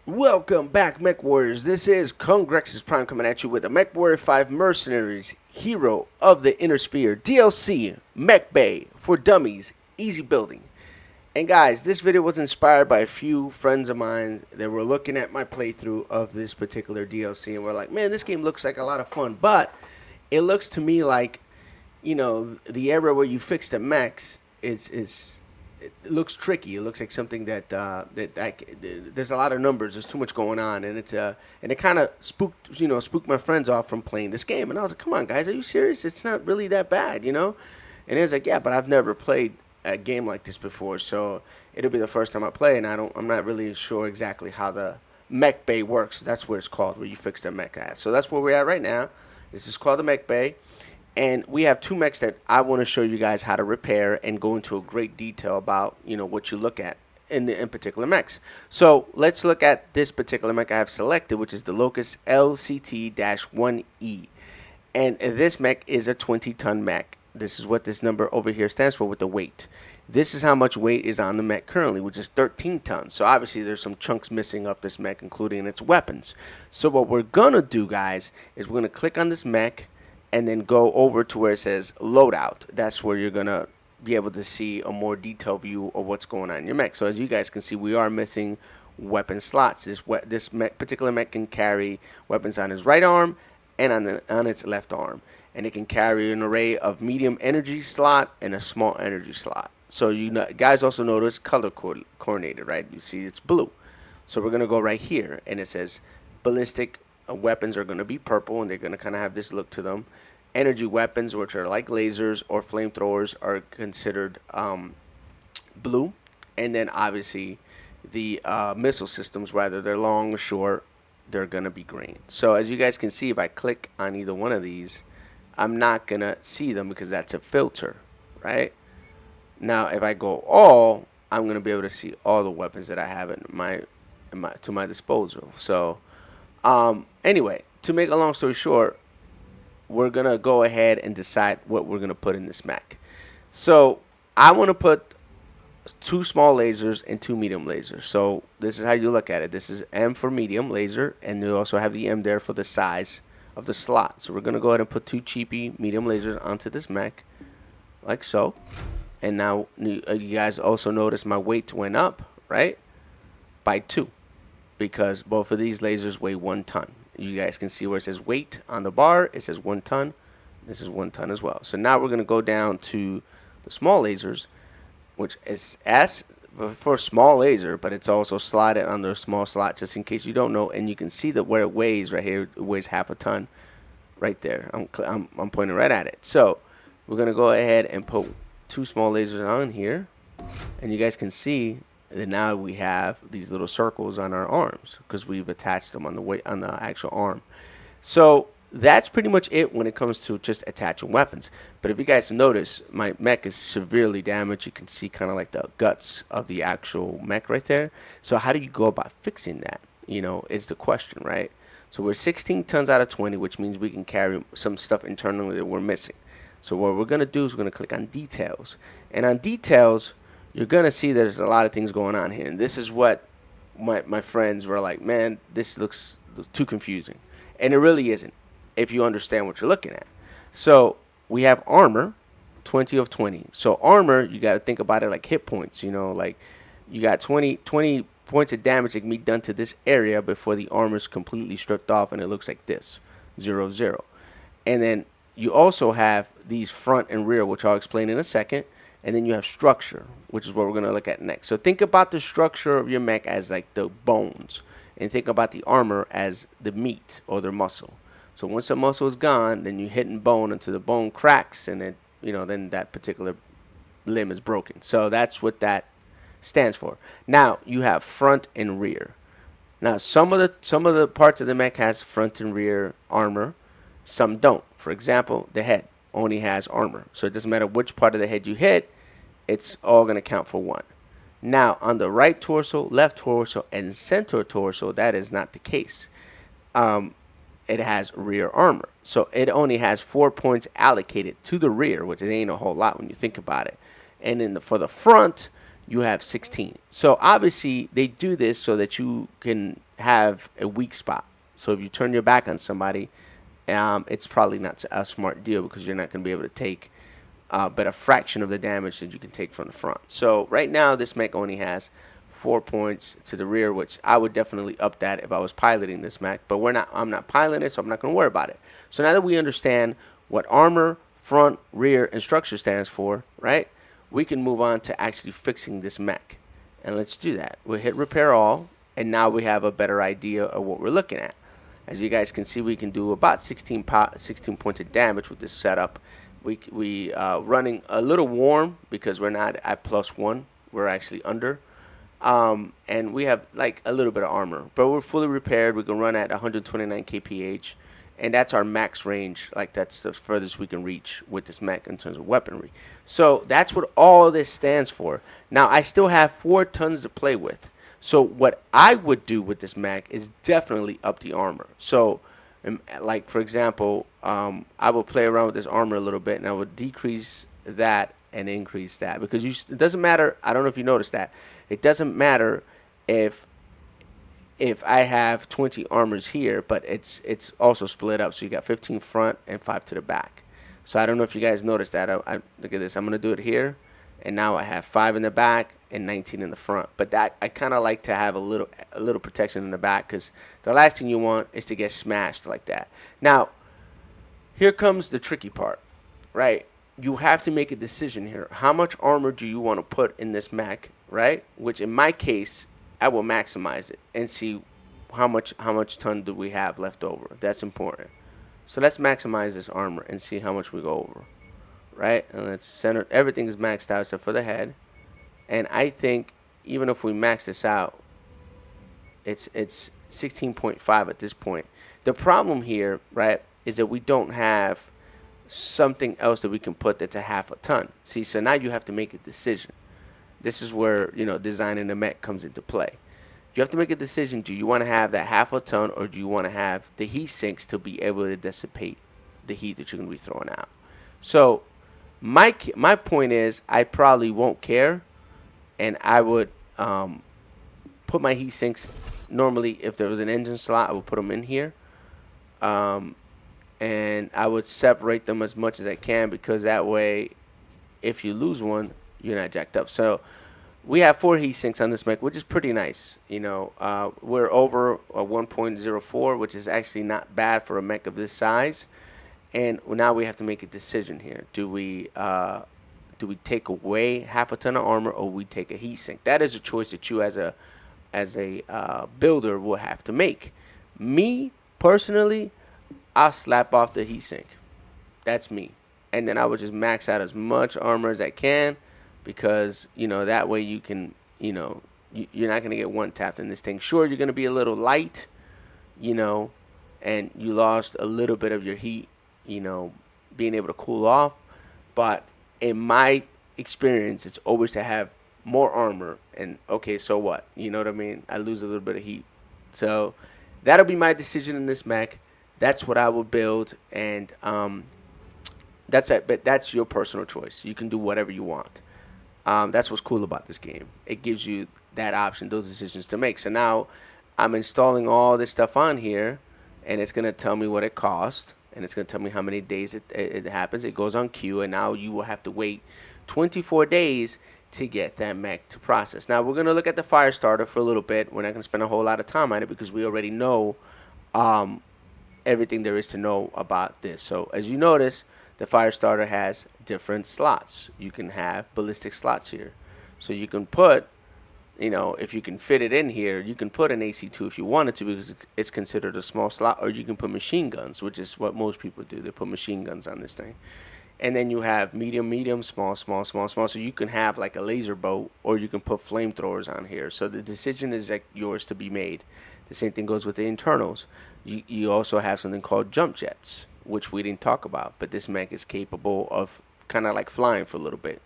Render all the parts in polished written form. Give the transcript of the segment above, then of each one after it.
Welcome back, Mech Warriors. This is Congrex's Prime coming at you with a MechWarrior 5 Mercenaries Hero of the Inner Sphere DLC Mech Bay for Dummies, easy building. And guys, this video was inspired by a few friends of mine that were looking at my playthrough of this particular DLC and were like, man, this game looks like a lot of fun, but it looks to me like, the area where you fix the mechs is it looks tricky. It looks like something there's a lot of numbers. There's too much going on, and it kind of spooked my friends off from playing this game. And I was like, come on, guys, are you serious? It's not really that bad. And it was like, yeah, but I've never played a game like this before, so it'll be the first time I play, and I'm not really sure exactly how the Mech Bay works. That's what it's called, where you fix the mech at. So that's where we're at right now. This is called the Mech Bay. And we have two mechs that I want to show you guys how to repair and go into a great detail about, what you look at in particular mechs. So let's look at this particular mech I have selected, which is the Locust LCT-1E. And this mech is a 20-ton mech. This is what this number over here stands for with the weight. This is how much weight is on the mech currently, which is 13 tons. So obviously there's some chunks missing off this mech, including its weapons. So what we're going to do, guys, is we're going to click on this mech and then go over to where it says Loadout. That's where you're going to be able to see a more detailed view of what's going on in your mech. So as you guys can see, we are missing weapon slots. This particular mech can carry weapons on his right arm and on its left arm. And it can carry an array of medium energy slot and a small energy slot. So guys also notice color coordinated, right? You see it's blue. So we're going to go right here, and it says ballistic weapons are going to be purple, and they're going to kind of have this look to them. Energy weapons, which are like lasers or flamethrowers, are considered blue. And then obviously the missile systems, whether they're long or short, they're going to be green. So as you guys can see, if I click on either one of these, I'm not going to see them because that's a filter, right? Now if I go all, I'm going to be able to see all the weapons that I have to my disposal. So anyway, to make a long story short, we're going to go ahead and decide what we're going to put in this mech. So I want to put 2 small lasers and 2 medium lasers. So this is how you look at it. This is M for medium laser, and you also have the M there for the size of the slot. So we're going to go ahead and put 2 cheapy medium lasers onto this mech, like so. And now you guys also notice my weight went up, right, by 2. Because both of these lasers weigh 1 ton. You guys can see where it says weight on the bar. It says 1 ton. This is 1 ton as well. So now we're going to go down to the small lasers, which is S for small laser, but it's also slotted under a small slot, just in case you don't know. And you can see that where it weighs right here, it weighs half a ton right there. I'm pointing right at it. So we're going to go ahead and put 2 small lasers on here. And you guys can see and now we have these little circles on our arms because we've attached them on the actual arm. So that's pretty much it when it comes to just attaching weapons. But if you guys notice, my mech is severely damaged. You can see kind of like the guts of the actual mech right there. So how do you go about fixing that? Is the question, right? So we're 16 tons out of 20, which means we can carry some stuff internally that we're missing. So what we're going to do is we're going to click on details. And on details, you're going to see there's a lot of things going on here. And this is what my friends were like, man, this looks too confusing. And it really isn't if you understand what you're looking at. So we have armor, 20 of 20. So armor, you got to think about it like hit points. Like you got 20 points of damage that can be done to this area before the armor is completely stripped off. And it looks like this, 0, 0. And then you also have these front and rear, which I'll explain in a second. And then you have structure, which is what we're going to look at next. So think about the structure of your mech as like the bones. And think about the armor as the meat or the muscle. So once the muscle is gone, then you're hitting bone until the bone cracks. And then, then that particular limb is broken. So that's what that stands for. Now, you have front and rear. Now, some of the parts of the mech has front and rear armor. Some don't. For example, the head only has armor. So it doesn't matter which part of the head you hit, it's all going to count for 1. Now, on the right torso, left torso, and center torso, that is not the case. And it has rear armor. So it only has 4 points allocated to the rear, which it ain't a whole lot when you think about it. And then for the front, you have 16. So obviously they do this so that you can have a weak spot. So if you turn your back on somebody, it's probably not a smart deal because you're not going to be able to take but a fraction of the damage that you can take from the front. So right now, this mech only has 4 points to the rear, which I would definitely up that if I was piloting this mech. But we're not. I'm not piloting it, so I'm not going to worry about it. So now that we understand what armor, front, rear, and structure stands for, right? We can move on to actually fixing this mech, and let's do that. We'll hit repair all, and now we have a better idea of what we're looking at. As you guys can see, we can do about 16 points of damage with this setup. We running a little warm because we're not at +1. We're actually under. And we have like a little bit of armor, but we're fully repaired. We can run at 129 kph, and that's our max range. Like that's the furthest we can reach with this mech in terms of weaponry. So that's what all this stands for. Now I still have 4 tons to play with. So what I would do with this mech is definitely up the armor. So like for example, I will play around with this armor a little bit, and I would decrease that and increase that because it doesn't matter. I don't know if you noticed that it doesn't matter if I have 20 armors here, but it's also split up. So you got 15 front and 5 to the back. So I don't know if you guys noticed that. I look at this. I'm gonna do it here, and now I have 5 in the back and 19 in the front. But that I kind of like to have a little protection in the back because the last thing you want is to get smashed like that. Now, here comes the tricky part, right? You have to make a decision here. How much armor do you want to put in this mech, right? Which in my case, I will maximize it and see how much ton do we have left over. That's important. So let's maximize this armor and see how much we go over, right? And let's center. Everything is maxed out except for the head. And I think even if we max this out, it's 16.5 at this point. The problem here, right, is that we don't have something else that we can put that's a half a ton. See, so now you have to make a decision. This is where, designing the mech comes into play. You have to make a decision. Do you want to have that half a ton, or do you want to have the heat sinks to be able to dissipate the heat that you're going to be throwing out? So my point is I probably won't care, and I would put my heat sinks. Normally, if there was an engine slot, I would put them in here. And I would separate them as much as I can because that way, if you lose one, you're not jacked up. So we have 4 heat sinks on this mech, which is pretty nice. We're over a 1.04, which is actually not bad for a mech of this size. And now we have to make a decision here. Do we take away half a ton of armor, or we take a heat sink? That is a choice that you as a builder will have to make. Me personally, I'll slap off the heat sink. That's me. And then I would just max out as much armor as I can because, that way you can, you're not going to get one tapped in this thing. Sure, you're going to be a little light, and you lost a little bit of your heat, being able to cool off. But in my experience, it's always to have more armor. And, okay, so what? You know what I mean? I lose a little bit of heat. So that'll be my decision in this mech. That's what I will build, and that's it. But that's your personal choice. You can do whatever you want. That's what's cool about this game. It gives you that option, those decisions to make. So now I'm installing all this stuff on here, and it's going to tell me what it cost, and it's going to tell me how many days it happens. It goes on queue, and now you will have to wait 24 days to get that mech to process. Now we're going to look at the fire starter for a little bit. We're not going to spend a whole lot of time on it because we already know everything there is to know about this. So as you notice, the fire starter has different slots. You can have ballistic slots here. So you can put, if you can fit it in here, you can put an AC2 if you wanted to because it's considered a small slot, or you can put machine guns, which is what most people do. They put machine guns on this thing. And then you have medium, small. So you can have like a laser boat, or you can put flamethrowers on here. So the decision is like yours to be made. The same thing goes with the internals. You also have something called jump jets, which we didn't talk about, but this mech is capable of kind of like flying for a little bit.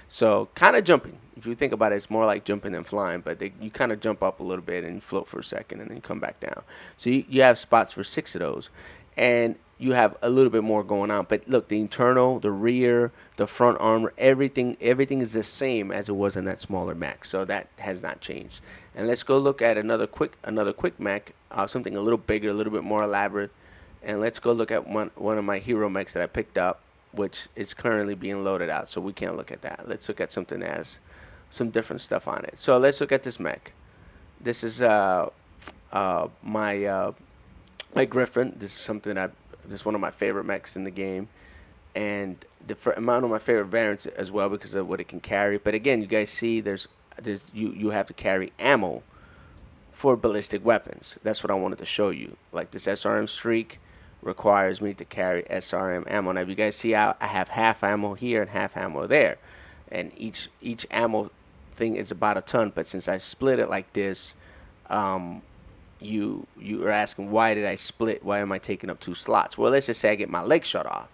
So kind of jumping. If you think about it, it's more like jumping than flying, but you kind of jump up a little bit and you float for a second and then you come back down. So you have spots for 6 of those, and you have a little bit more going on. But look, the internal, the rear, the front armor, everything is the same as it was in that smaller mech. So that has not changed. And let's go look at another quick mech, something a little bigger, a little bit more elaborate. And let's go look at one of my hero mechs that I picked up, which is currently being loaded out, so we can't look at that. Let's look at something that has some different stuff on it. So let's look at this mech. This is my Griffin. This is something this is one of my favorite mechs in the game, and one of my favorite variants as well because of what it can carry. But again, you guys see you have to carry ammo for ballistic weapons. That's what I wanted to show you. Like this SRM Streak requires me to carry SRM ammo. Now, if you guys see how I have half ammo here and half ammo there, and each ammo thing is about a ton. But since I split it like this, you are asking, why did I split? Why am I taking up 2 slots? Well, let's just say I get my leg shut off.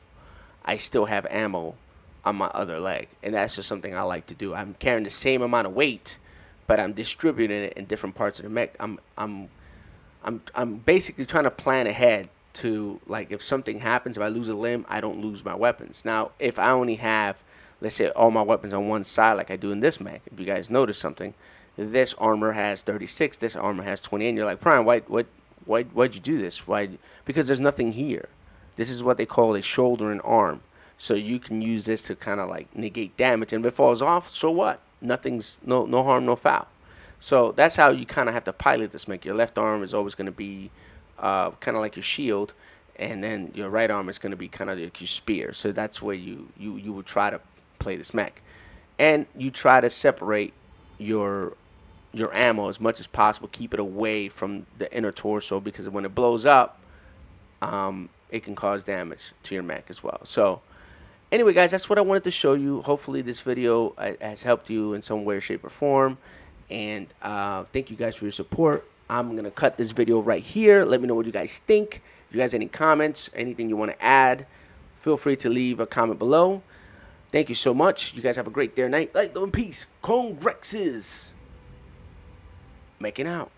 I still have ammo on my other leg, and that's just something I like to do. I'm carrying the same amount of weight, but I'm distributing it in different parts of the mech. I'm basically trying to plan ahead to, like, if something happens, if I lose a limb, I don't lose my weapons. Now, if I only have, let's say, all my weapons on one side, like I do in this mech, if you guys notice something, this armor has 36, this armor has 28, and you're like, Prime, why'd you do this? Why? Because there's nothing here. This is what they call a shoulder and arm. So you can use this to kind of like negate damage, and if it falls off, so what? Nothing's no harm, no foul. So that's how you kind of have to pilot this mech. Your left arm is always going to be kind of like your shield, and then your right arm is going to be kind of like your spear. So that's where you would try to play this mech, and you try to separate your ammo as much as possible. Keep it away from the inner torso, because when it blows up, it can cause damage to your mech as well. So anyway, guys, that's what I wanted to show you. Hopefully this video has helped you in some way, shape, or form. And thank you guys for your support. I'm going to cut this video right here. Let me know what you guys think. If you guys have any comments, anything you want to add, feel free to leave a comment below. Thank you so much. You guys have a great day or night. Light, love, and peace. Congrexes. Making out.